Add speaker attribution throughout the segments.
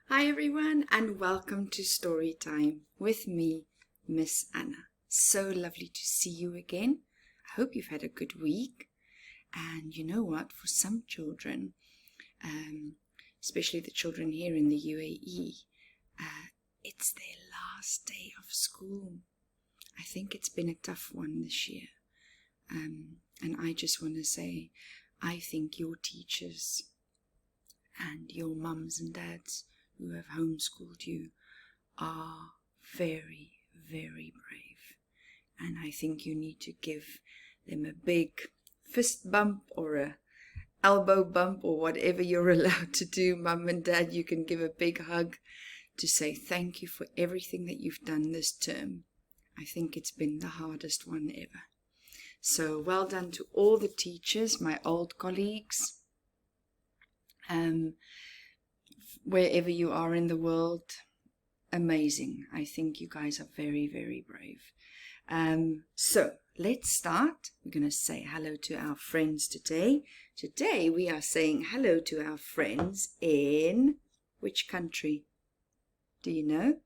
Speaker 1: Hi everyone and welcome to Story Time with me, Miss Anna. So lovely to see you again. I hope you've had a good week. And you know what, for some children, especially the children here in the UAE, it's their last day of school. I think it's been a tough one this year. And I just want to say, I think your teachers and your mums and dads who have homeschooled you are very, very brave. And I think you need to give them a big fist bump or a elbow bump or whatever you're allowed to do. Mum and dad, you can give a big hug to say thank you for everything that you've done this term. I think it's been the hardest one ever. So well done to all the teachers, my old colleagues. Wherever you are in the world, amazing. I think you guys are very, very brave. So let's start. We're going to say hello to our friends today. Today we are saying hello to our friends in which country? Do you know?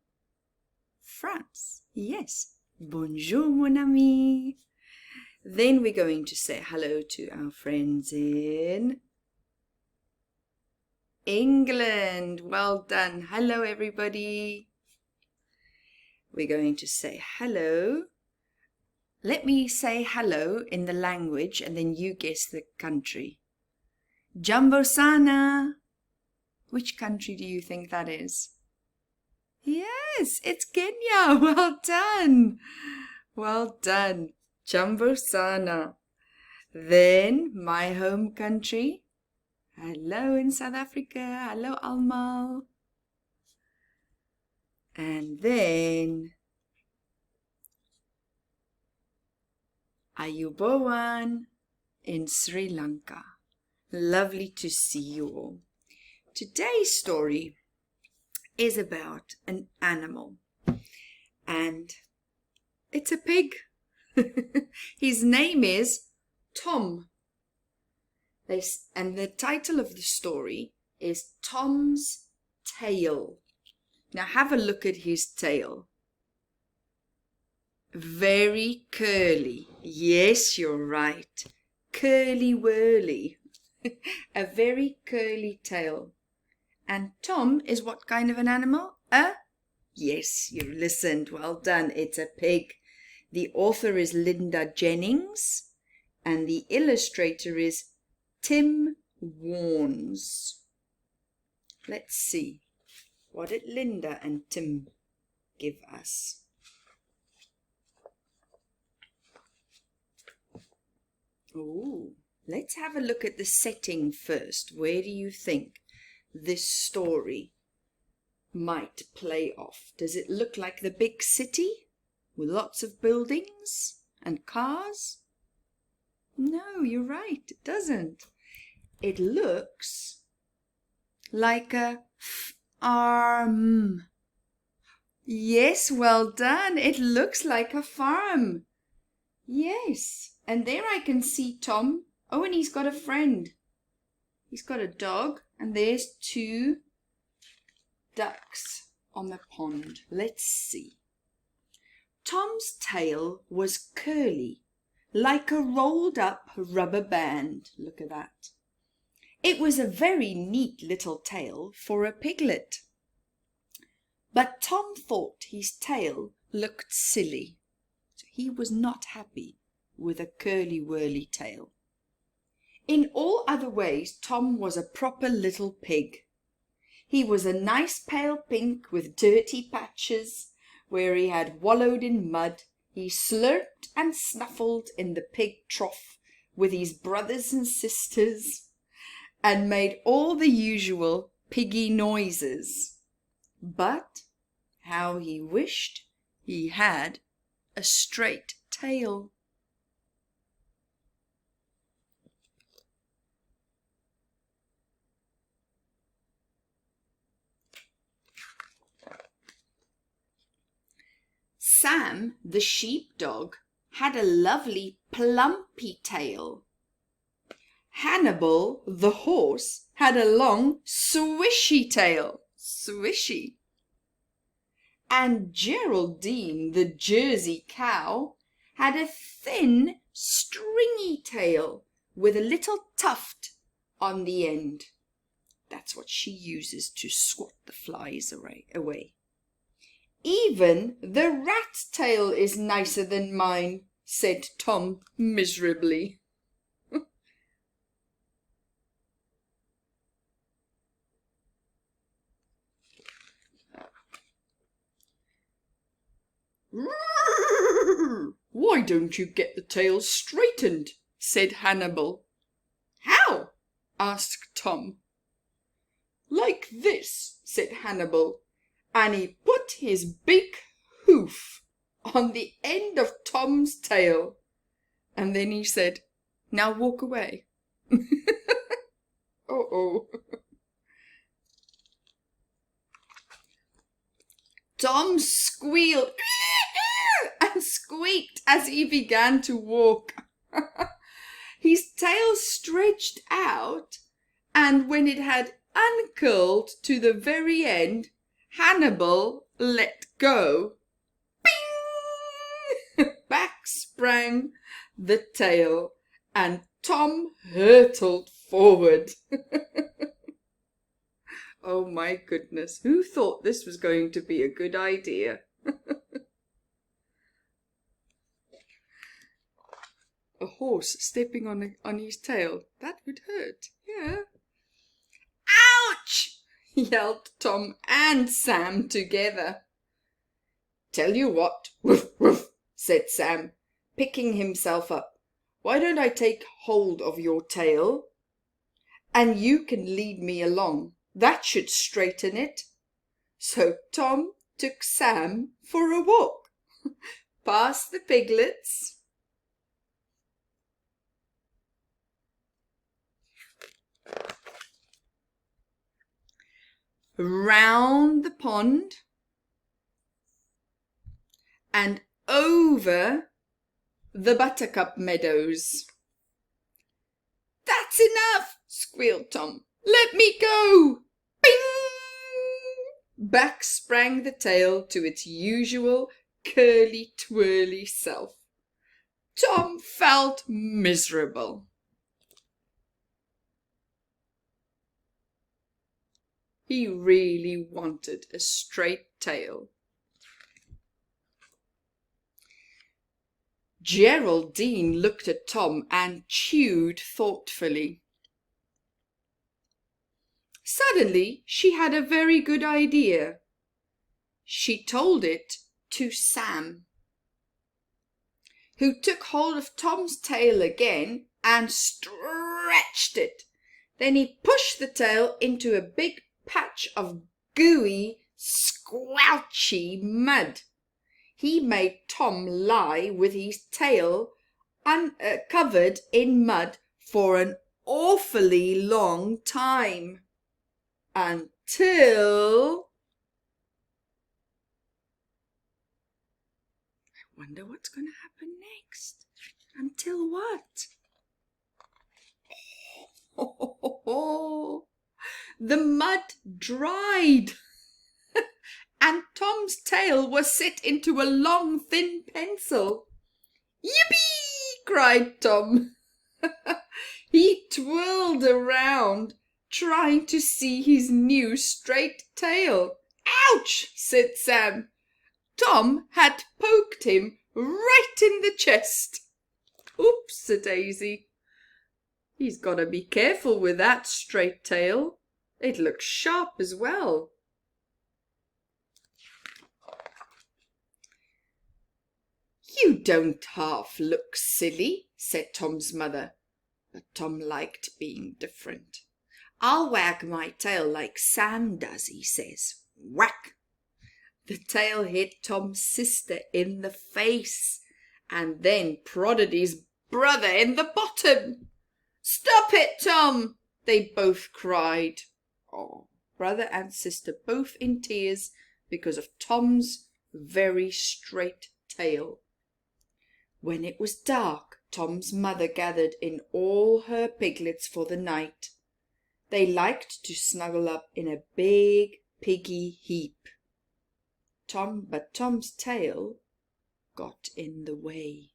Speaker 1: France. Yes. Bonjour, mon ami. Then we're going to say hello to our friends in England. Well done. Hello, everybody. We're going to say hello. Let me say hello in the language and then you guess the country. Jambo sana. Which country do you think that is? Yes, it's Kenya. Well done. Well done. Jambo sana. Then my home country. Hello in South Africa. Hello, Almal. And then Ayubowan in Sri Lanka. Lovely to see you all. Today's story is about an animal. And it's a pig. His name is Tom. And the title of the story is Tom's Tail. Now have a look at his tail. Very curly. Yes, you're right. Curly whirly. A very curly tail. And Tom is what kind of an animal? Yes, you listened. Well done. It's a pig. The author is Jennings. And the illustrator is Tim Warnes. Let's see. What did Linda and Tim give us? Oh, let's have a look at the setting first. Where do you think this story might play off? Does it look like the big city with lots of buildings and cars? No, you're right, it doesn't. It looks like a farm. Yes, well done. It looks like a farm. Yes, and there I can see Tom. Oh, and he's got a friend. He's got a dog, and there's two ducks on the pond. Let's see. Tom's tail was curly, like a rolled up rubber band. Look at that. It was a very neat little tail for a piglet. But Tom thought his tail looked silly, so he was not happy with a curly-whirly tail. In all other ways, Tom was a proper little pig. He was a nice pale pink with dirty patches where he had wallowed in mud. He slurped and snuffled in the pig trough with his brothers and sisters and made all the usual piggy noises. But how he wished he had a straight tail. Sam, the sheepdog, had a lovely plumpy tail. Hannibal, the horse, had a long swishy tail. swishy. And Geraldine, the Jersey cow, had a thin, stringy tail with a little tuft on the end. That's what she uses to swat the flies away. Even the rat's tail is nicer than mine, said Tom miserably. Why don't you get the tail straightened? Said Hannibal. How? Asked Tom. Like this, said Hannibal, and he put his big hoof on the end of Tom's tail, and then he said, now walk away. Uh-oh. Tom squealed and squeaked as he began to walk. His tail stretched out, and when it had uncurled to the very end, Hannibal let go. Bing! Back sprang the tail, and Tom hurtled forward. Oh my goodness, who thought this was going to be a good idea? A horse stepping on his tail, that would hurt, yeah. Ouch! Yelled Tom and Sam together. Tell you what, woof, woof, said Sam, picking himself up. Why don't I take hold of your tail, and you can lead me along? That should straighten it. So Tom took Sam for a walk, past the piglets, round the pond, and over the buttercup meadows. That's enough, squealed Tom. Let me go! Bing! Back sprang the tail to its usual curly-twirly self. Tom felt miserable. He really wanted a straight tail. Geraldine looked at Tom and chewed thoughtfully. Suddenly, she had a very good idea. She told it to Sam, who took hold of Tom's tail again and stretched it. Then he pushed the tail into a big patch of gooey, squelchy mud. He made Tom lie with his tail covered in mud for an awfully long time. Until... I wonder what's going to happen next. Until what? Oh, the mud dried. And Tom's tail was set into a long, thin pencil. Yippee! Cried Tom. He twirled around, trying to see his new straight tail. Ouch! Said Sam. Tom had poked him right in the chest. Oops-a-daisy. He's got to be careful with that straight tail. It looks sharp as well. You don't half look silly, said Tom's mother. But Tom liked being different. I'll wag my tail like Sam does, he says. Whack! The tail hit Tom's sister in the face and then prodded his brother in the bottom. Stop it, Tom! They both cried. Oh, brother and sister both in tears because of Tom's very straight tail. When it was dark, Tom's mother gathered in all her piglets for the night. They liked to snuggle up in a big, piggy heap. But Tom's tail got in the way.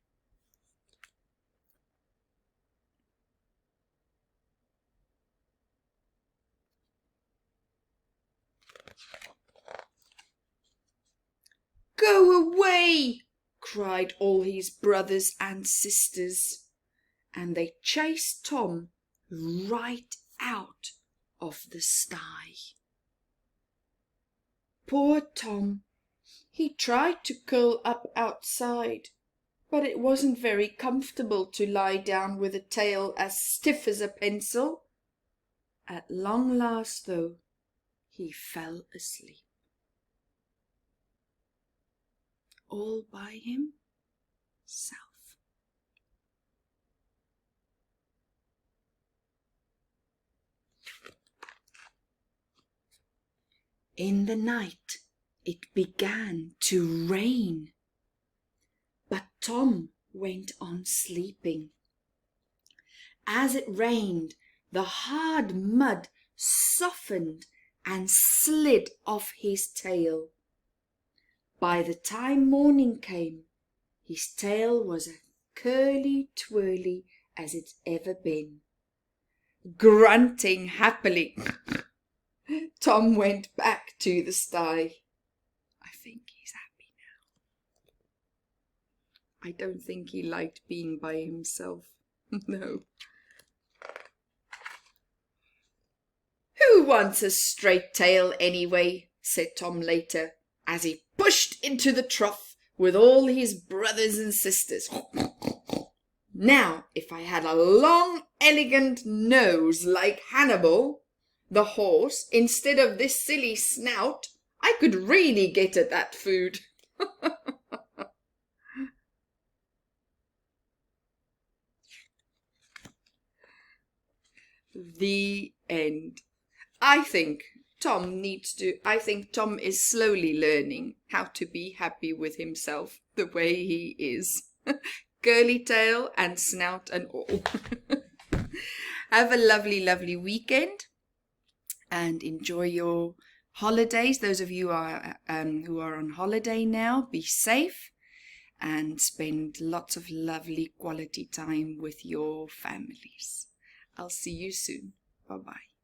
Speaker 1: "Go away!" cried all his brothers and sisters, and they chased Tom right out of the sty. Poor Tom! He tried to curl up outside, but it wasn't very comfortable to lie down with a tail as stiff as a pencil. At long last, though, he fell asleep. All by himself. In the night it began to rain, but Tom went on sleeping. As it rained, the hard mud softened and slid off his tail. By the time morning came, his tail was as curly-twirly as it's ever been. Grunting happily, Tom went back to the sty. I think he's happy now. I don't think he liked being by himself. No. "Who wants a straight tail anyway?" said Tom later, as he pushed into the trough with all his brothers and sisters. "Now, if I had a long, elegant nose like Hannibal, the horse, instead of this silly snout, I could really get at that food." The end. I think Tom is slowly learning how to be happy with himself the way he is. Curly tail and snout and all. Have a lovely, lovely weekend and enjoy your holidays. Those of you who are on holiday now, be safe and spend lots of lovely quality time with your families. I'll see you soon. Bye-bye.